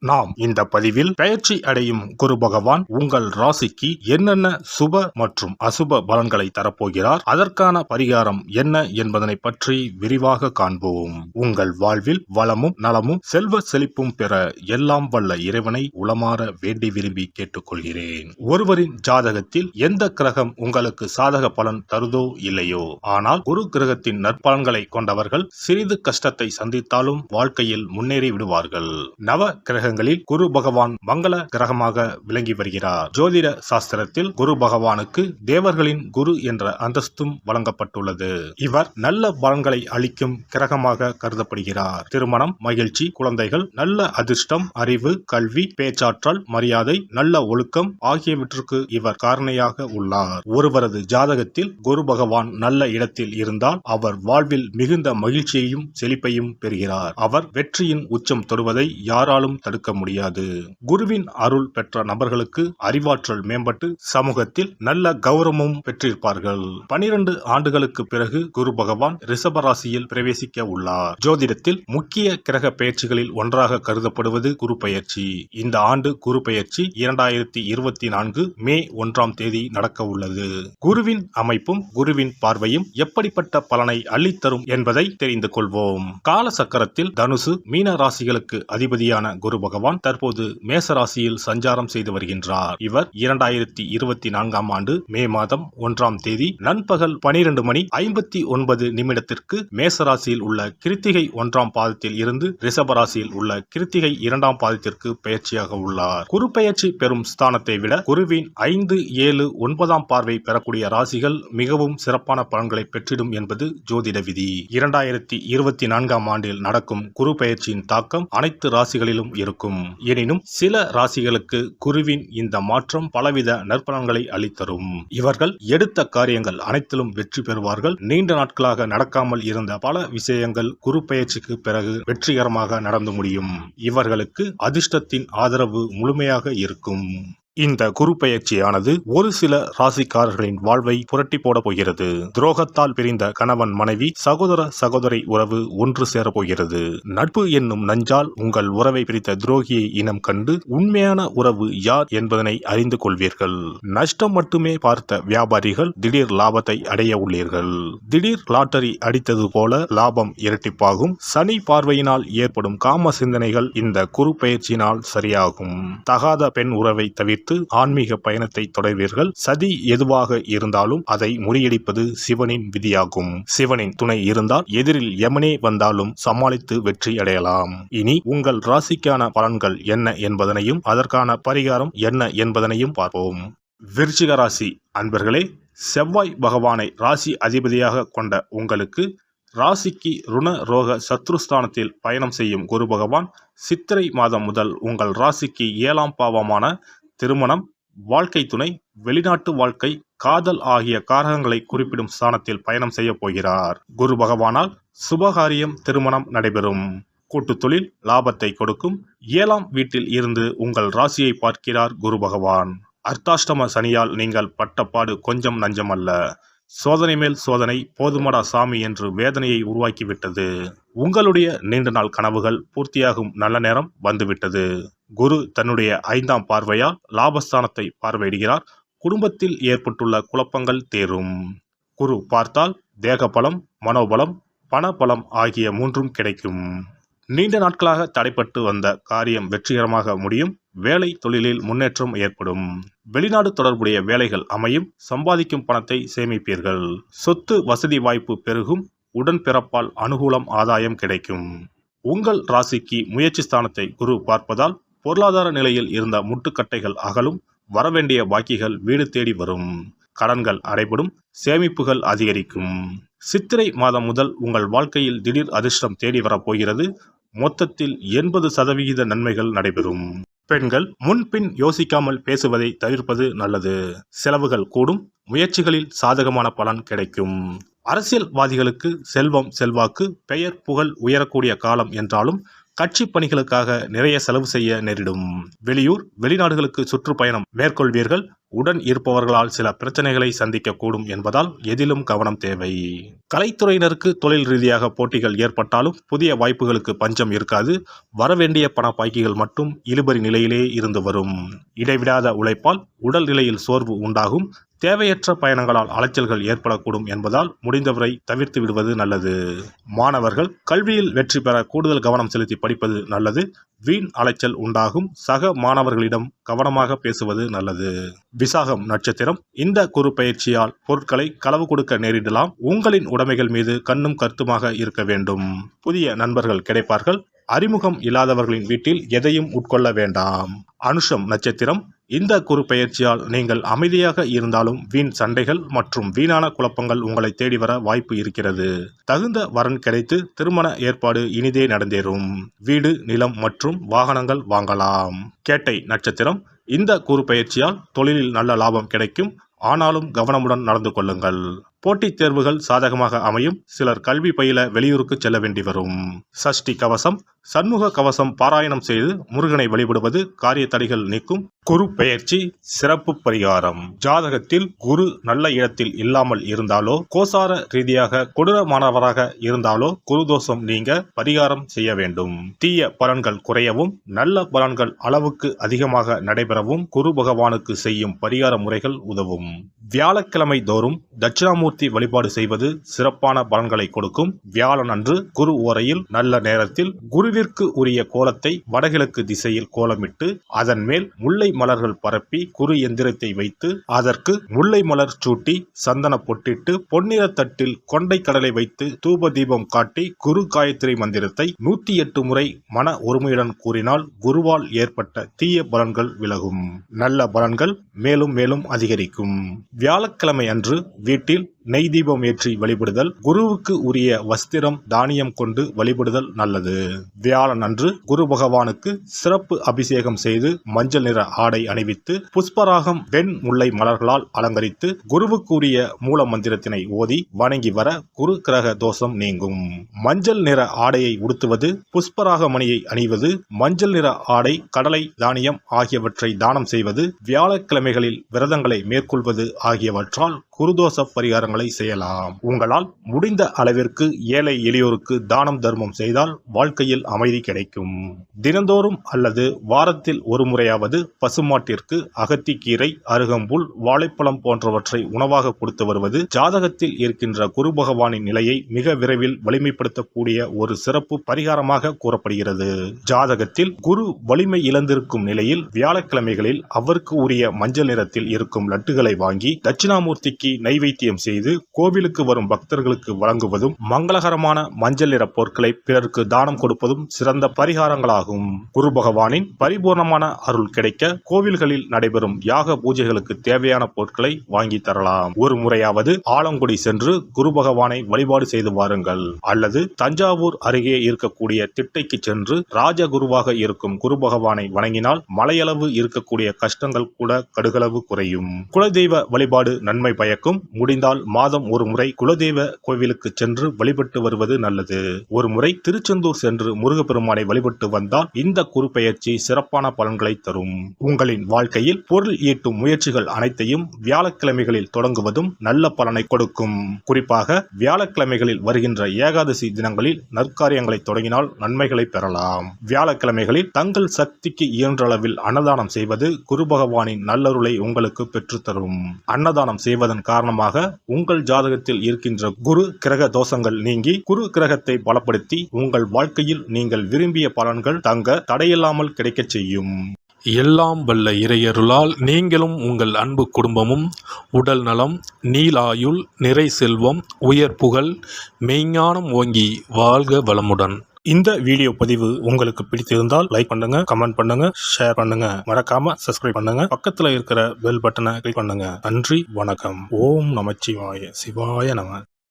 நாம் இந்த பதிவில் பெயர்ச்சி அடையும் குரு பகவான் உங்கள் ராசிக்கு என்னென்ன சுப மற்றும் அசுப பலன்களை தரப்போகிறார், அதற்கான பரிகாரம் என்ன என்பதனை பற்றி விரிவாக காண்போம். உங்கள் வாழ்வில் வளமும் நலமும் செல்வ செழிப்பும் பெற எல்லாம் வல்ல இறைவனை உளமாற வேண்டி விரும்பி கேட்டுக்கொள்கிறேன். ஒருவரின் ஜாதகத்தில் எந்த கிரகம் உங்களுக்கு சாதக பலன் தருதோ இல்லையோ, ஆனால் குரு கிரகத்தின் நற்பலன்களை கொண்டவர்கள் சிறிது கஷ்டத்தை சந்தித்தாலும் வாழ்க்கையில் முன்னேறி விடுவார்கள். நவ கிரக குரு பகவான் மங்கள கிரகமாக விளங்கி வருகிறார். ஜோதிட சாஸ்திரத்தில் குரு பகவானுக்கு தேவர்களின் குரு என்ற அந்தஸ்தும் வழங்கப்பட்டுள்ளது. இவர் நல்ல பலன்களை அளிக்கும் கிரகமாக கருதப்படுகிறார். திருமணம், மகிழ்ச்சி, குழந்தைகள், நல்ல அதிர்ஷ்டம், அறிவு, கல்வி, பேச்சாற்றல், மரியாதை, நல்ல ஒழுக்கம் ஆகியவற்றுக்கு இவர் காரணியாக உள்ளார். ஒருவரது ஜாதகத்தில் குரு பகவான் நல்ல இடத்தில் இருந்தால் அவர் வாழ்வில் மிகுந்த மகிழ்ச்சியையும் செழிப்பையும் பெறுகிறார். அவர் வெற்றியின் உச்சம் தொடுவதை யாராலும் தடுக்க முடியாது. குருவின் அருள் பெற்ற நபர்களுக்கு அறிவாற்றல் மேம்பட்டு சமூகத்தில் நல்ல கௌரவமும் பெற்றிருப்பார்கள். 12 ஆண்டுகளுக்கு பிறகு குரு பகவான் ரிஷப ராசியில் பிரவேசிக்க உள்ளார். ஜோதிடத்தில் முக்கிய கிரக பெயர்ச்சிகளில் ஒன்றாக கருதப்படுவது குரு பெயர்ச்சி. இந்த ஆண்டு குரு பெயர்ச்சி 2024 மே 1ஆம் தேதி நடக்க உள்ளது. குருவின் அமைப்பும் குருவின் பார்வையும் எப்படிப்பட்ட பலனை அள்ளித்தரும் என்பதை தெரிந்து கொள்வோம். கால சக்கரத்தில் தனுசு, மீன ராசிகளுக்கு அதிபதியான குரு பகவான் தற்போது மேச ராசியில் சஞ்சாரம் செய்து வருகின்றார். இவர் 2024ஆம் ஆண்டு மே மாதம் 1ஆம் தேதி நண்பகல் 12:59 மேச ராசியில் உள்ள கிருத்திகை 1ஆம் பாதத்தில் இருந்து ரிஷப ராசியில் உள்ள கிருத்திகை 2ஆம் பாதத்திற்கு பெயர்ச்சியாக உள்ளார். குரு பெயர்ச்சி பெறும் ஸ்தானத்தை விட குருவின் 5, 7, 9ஆம் பார்வை பெறக்கூடிய ராசிகள் மிகவும் சிறப்பான பலன்களை பெற்றிடும் என்பது ஜோதிட விதி. 2024ஆம் ஆண்டில் நடக்கும் குரு பெயர்ச்சியின் தாக்கம் அனைத்து ராசிகளிலும் இருக்கும். எனினும் சில ராசிகளுக்கு குருவின் இந்த மாற்றம் பலவித நற்பலன்களை அளித்தரும். இவர்கள் எடுத்த காரியங்கள் அனைத்திலும் வெற்றி பெறுவார்கள். நீண்ட நாட்களாக நடக்காமல் இருந்த பல விஷயங்கள் குரு பெயர்ச்சிக்கு பிறகு வெற்றிகரமாக நடந்து முடியும். இவர்களுக்கு அதிர்ஷ்டத்தின் ஆதரவு முழுமையாக இருக்கும். இந்த குரு பெயர்ச்சியானது ஒரு சில ராசிக்காரர்களின் வாழ்வை புரட்டி போட போகிறது. துரோகத்தால் பிரிந்த கணவன் மனைவி, சகோதர சகோதரி உறவு ஒன்று சேர போகிறது. நட்பு என்னும் நஞ்சால் உங்கள் உறவை பிரித்த துரோகியை இனம் கண்டு உண்மையான உறவு யார் என்பதனை அறிந்து கொள்வீர்கள். நஷ்டம் மட்டுமே பார்த்த வியாபாரிகள் திடீர் லாபத்தை அடைய உள்ளீர்கள். திடீர் லாட்டரி அடித்தது போல லாபம் இரட்டிப்பாகும். சனி பார்வையினால் ஏற்படும் காம சிந்தனைகள் இந்த குரு பெயர்ச்சியினால் சரியாகும். தகாத பெண் உறவை தவிர்த்து ஆன்மீக பயணத்தை தொடர்வீர்கள். சதி எதுவாக இருந்தாலும் அதை முறியடிப்பது சிவனின் விதியாகும். சிவனின் துணை இருந்தால் எதிரில் யமனே வந்தாலும் சமாளித்து வெற்றி அடையலாம். இனி உங்கள் ராசிக்கான பலன்கள் என்ன என்பதனையும் அதற்கான பரிகாரம் என்ன என்பதனையும் பார்ப்போம். விருச்சிக ராசி அன்பர்களே, செவ்வாய் பகவானை ராசி அதிபதியாக கொண்ட உங்களுக்கு ராசிக்கு ருண ரோக சத்ருஸ்தானத்தில் பயணம் செய்யும் குரு பகவான் சித்திரை மாதம் முதல் உங்கள் ராசிக்கு 7ஆம் பாவமான திருமணம், வாழ்க்கை துணை, வெளிநாட்டு வாழ்க்கை, காதல் ஆகிய காரகங்களை குறிப்பிடும் ஸ்தானத்தில் பயணம் செய்ய போகிறார். குரு பகவானால் சுபகாரியம், திருமணம் நடைபெறும். கூட்டு தொழில் லாபத்தை கொடுக்கும். 7ஆம் வீட்டில் இருந்து உங்கள் ராசியை பார்க்கிறார் குரு பகவான். அர்த்தாஷ்டம சனியால் நீங்கள் பட்டப்பாடு கொஞ்சம் நஞ்சமல்ல. சோதனை மேல் சோதனை, போதுமடா சாமி என்று வேதனையை உருவாக்கிவிட்டது. உங்களுடைய நீண்ட நாள் கனவுகள் பூர்த்தியாகும் நல்ல நேரம் வந்துவிட்டது. குரு தன்னுடைய 5ஆம் பார்வையால் லாபஸ்தானத்தை பார்வையிடுகிறார். குடும்பத்தில் ஏற்பட்டுள்ள குழப்பங்கள் தேரும். குரு பார்த்தால் தேகபலம், மனோபலம், பணபலம் ஆகிய 3ம் கிடைக்கும். நீண்ட நாட்களாக தடைப்பட்டு வந்த காரியம் வெற்றிகரமாக முடியும். வேலை தொழிலில் முன்னேற்றம் ஏற்படும். வெளிநாடு தொடர்புடைய வேலைகள் அமையும். சம்பாதிக்கும் பணத்தை சேமிப்பீர்கள். சொத்து வசதி வாய்ப்பு பெருகும். உடன்பிறப்பால் அனுகூலம், ஆதாயம் கிடைக்கும். உங்கள் ராசிக்கு முயற்சி ஸ்தானத்தை குரு பார்ப்பதால் பொருளாதார நிலையில் இருந்த முட்டுக்கட்டைகள் அகலும். வரவேண்டிய பாக்கிகள் வீடு தேடி வரும். கடன்கள் அடைபடும். சேமிப்புகள் அதிகரிக்கும். சித்திரை மாதம் முதல் உங்கள் வாழ்க்கையில் திடீர் அதிர்ஷ்டம் தேடி வரப்போகிறது. மொத்தத்தில் 80% நன்மைகள் நடைபெறும். பெண்கள் முன்பின் யோசிக்காமல் பேசுவதை தவிர்ப்பது நல்லது. செலவுகள் கூடும். முயற்சிகளில் சாதகமான பலன் கிடைக்கும். அரசியல்வாதிகளுக்கு செல்வம், செல்வாக்கு, பெயர், புகழ் உயரக்கூடிய காலம் என்றாலும் கட்சி பணிகளுக்காக நிறைய செலவு செய்ய நேரிடும். வெளியூர், வெளிநாடுகளுக்கு சுற்றுப்பயணம் மேற்கொள்வீர்கள். உடன் இருப்பவர்களால் சில பிரச்சனைகளை சந்திக்கக்கூடும் என்பதால் எதிலும் கவனம் தேவை. கலைத்துறையினருக்கு தொழில் ரீதியாக போட்டிகள் ஏற்பட்டாலும் புதிய வாய்ப்புகளுக்கு பஞ்சம் இருக்காது. வரவேண்டிய பண பாக்கிகள் மட்டும் இழுபறி நிலையிலே இருந்து வரும். இடைவிடாத உழைப்பால் உடல் நிலையில் சோர்வு உண்டாகும். தேவையற்ற பயணங்களால் அலைச்சல்கள் ஏற்படக்கூடும் என்பதால் முடிந்தவரை தவிர்த்து விடுவது நல்லது. மாணவர்கள் கல்வியில் வெற்றி பெற கூடுதல் கவனம் செலுத்தி படிப்பது நல்லது. வீண் அலைச்சல் உண்டாகும். சக மாணவர்களிடம் கவனமாக பேசுவது நல்லது. விசாகம் நட்சத்திரம். இந்த குரு பயிற்சியால் பொருட்களை களவு கொடுக்க நேரிடலாம். உங்களின் உடைமைகள் மீது கண்ணும் கருத்துமாக இருக்க வேண்டும். புதிய நண்பர்கள் கிடைப்பார்கள். அறிமுகம் இல்லாதவர்களின் வீட்டில் எதையும் உட்கொள்ள வேண்டாம். அனுஷம் நட்சத்திரம். இந்த குரு பெயர்ச்சியால் நீங்கள் அமைதியாக இருந்தாலும் வீண் சண்டைகள் மற்றும் வீணான குழப்பங்கள் உங்களை தேடி வர வாய்ப்பு இருக்கிறது. தகுந்த வரன் கிடைத்து திருமண ஏற்பாடு இனிதே நடந்தேறும். வீடு, நிலம் மற்றும் வாகனங்கள் வாங்கலாம். கேட்டை நட்சத்திரம். இந்த குரு பெயர்ச்சியால் தொழிலில் நல்ல லாபம் கிடைக்கும். ஆனாலும் கவனமுடன் நடந்து கொள்ளுங்கள். போட்டித் தேர்வுகள் சாதகமாக அமையும். சிலர் கல்வி பயில வெளியூருக்கு செல்ல வேண்டி வரும். சஷ்டி கவசம். சண்முக கவசம் பாராயணம் செய்து முருகனை வழிபடுவது காரிய தடைகள் நீக்கும். குரு பெயர்ச்சி சிறப்பு பரிகாரம். ஜாதகத்தில் குரு நல்ல இடத்தில் இல்லாமல் இருந்தாலோ, கோசார ரீதியாக கொடூரமானவராக இருந்தாலோ குரு தோஷம் நீங்க பரிகாரம் செய்ய வேண்டும். தீய பலன்கள் குறையவும் நல்ல பலன்கள் அளவுக்கு அதிகமாக நடைபெறவும் குரு பகவானுக்கு செய்யும் பரிகார முறைகள் உதவும். வியாழக்கிழமை தோறும் தட்சிணாமூர்த்தி வழிபாடு செய்வது சிறப்பான பலன்களை கொடுக்கும். வியாழன் அன்று குரு ஓரையில் நல்ல நேரத்தில் குருவிற்கு உரிய கோலத்தை வடகிழக்கு திசையில் கோலமிட்டு அதன் மேல் முல்லை மலர்கள் பரப்பி குரு எந்திரத்தை வைத்து அதற்கு முல்லை மலர் சூட்டி சந்தன பொட்டிட்டு பொன்னிற தட்டில் கொண்டை கடலை வைத்து தூப தீபம் காட்டி குரு காயத்ரி மந்திரத்தை 108 முறை மன ஒருமையுடன் கூறினால் குருவால் ஏற்பட்ட தீய பலன்கள் விலகும். நல்ல பலன்கள் மேலும் மேலும் அதிகரிக்கும். வியாழக்கிழமை அன்று வீட்டில் நெய் தீபம் ஏற்றி வழிபடுதல். குருவுக்கு உரிய வஸ்திரம் தானியம் கொண்டு வழிபடுதல் நல்லது. வியாழன் அன்று குரு பகவானுக்கு சிறப்பு அபிஷேகம் செய்து மஞ்சள் நிற ஆடை அணிவித்து புஷ்பராகம் வெண் முல்லை மலர்களால் அலங்கரித்து குருவுக்கு உரிய மூல மந்திரத்தினை ஓதி வணங்கி வர குரு கிரக தோஷம் நீங்கும். மஞ்சள் நிற ஆடையை உடுத்துவது, புஷ்பராக மணியை அணிவது, மஞ்சள் நிற ஆடை, கடலை, தானியம் ஆகியவற்றை தானம் செய்வது, வியாழக்கிழமைகளில் விரதங்களை மேற்கொள்வது ஆகியவற்றால் குருதோஷ பரிகாரங்களை செய்யலாம். உங்களால் முடிந்த அளவிற்கு ஏழை எளியோருக்கு தானம் தர்மம் செய்தால் வாழ்க்கையில் அமைதி கிடைக்கும். தினந்தோறும் அல்லது வாரத்தில் ஒரு முறையாவது பசுமாட்டிற்கு அகத்திக்கீரை, அருகம்புல், வாழைப்பழம் போன்றவற்றை உணவாக கொடுத்து வருவது ஜாதகத்தில் இருக்கின்ற குரு பகவானின் நிலையை மிக விரைவில் வலிமைப்படுத்தக்கூடிய ஒரு சிறப்பு பரிகாரமாக கூறப்படுகிறது. ஜாதகத்தில் குரு வலிமை இழந்திருக்கும் நிலையில் வியாழக்கிழமைகளில் அவருக்கு உரிய மஞ்சள் நிறத்தில் இருக்கும் லட்டுகளை வாங்கி தட்சிணாமூர்த்திக்கு நைவேத்தியம் செய்து கோவிலுக்கு வரும் பக்தர்களுக்கு வழங்குவதும் மங்களகரமான மஞ்சள் நிற பொருட்களை பிறருக்கு தானம் கொடுப்பதும் சிறந்த பரிகாரங்களாகும். குரு பகவானின் பரிபூர்ணமான அருள் கிடைக்க கோவில்களில் நடைபெறும் யாக பூஜைகளுக்கு தேவையான பொருட்களை வாங்கி தரலாம். ஒரு முறையாவது ஆலங்குடி சென்று குரு பகவானை வழிபாடு செய்து வாருங்கள். அல்லது தஞ்சாவூர் அருகே இருக்கக்கூடிய திட்டைக்கு சென்று ராஜகுருவாக இருக்கும் குரு பகவானை வணங்கினால் மலையளவு இருக்கக்கூடிய கஷ்டங்கள் கூட கடுகளவு குறையும். குலதெய்வ வழிபாடு நன்மை பயக்கும். முடிந்தால் மாதம் ஒரு முறை குலதெய்வ கோவிலுக்கு சென்று வழிபட்டு வருவது நல்லது. ஒரு முறை திருச்செந்தூர் சென்று முருகப்பெருமானை வழிபட்டு வந்தால் இந்த குரு பெயர்ச்சி சிறப்பான பலன்களை தரும். உங்களின் வாழ்க்கையில் பொருள் ஈட்டும் முயற்சிகள் அனைத்தையும் வியாழக்கிழமைகளில் தொடங்குவதும் நல்ல பலனை கொடுக்கும். குறிப்பாக வியாழக்கிழமைகளில் வருகின்ற ஏகாதசி தினங்களில் நற்காரியங்களை தொடங்கினால் நன்மைகளை பெறலாம். வியாழக்கிழமைகளில் தங்கள் சக்திக்கு இயன்ற அளவில் அன்னதானம் செய்வது குரு பகவானின் நல்லருளை உங்களுக்கு பெற்றுத்தரும். அன்னதானம் செய்வதன் காரணமாக உங்கள் ஜாதகத்தில் இருக்கின்ற குரு கிரக தோஷங்கள் நீங்கி குரு கிரகத்தை பலப்படுத்தி உங்கள் வாழ்க்கையில் நீங்கள் விரும்பிய பலன்கள் தங்க தடையில்லாமல் கிடைக்கச் செய்யும். எல்லாம் வல்ல இறையருளால் நீங்களும் உங்கள் அன்பு குடும்பமும் உடல் நலம், நீலாயுள், நிறை செல்வம், உயர் புகழ், மெய்ஞானம் ஓங்கி வாழ்க வளமுடன். இந்த வீடியோ பதிவு உங்களுக்கு பிடித்திருந்தால் லைக் பண்ணுங்க, கமெண்ட் பண்ணுங்க, ஷேர் பண்ணுங்க, மறக்காம சப்ஸ்கிரைப் பண்ணுங்க, பக்கத்துல இருக்கிற பெல் பட்டனை கிளிக் பண்ணுங்க. நன்றி, வணக்கம். ஓம் நமச்சிவாய. சிவாய நம.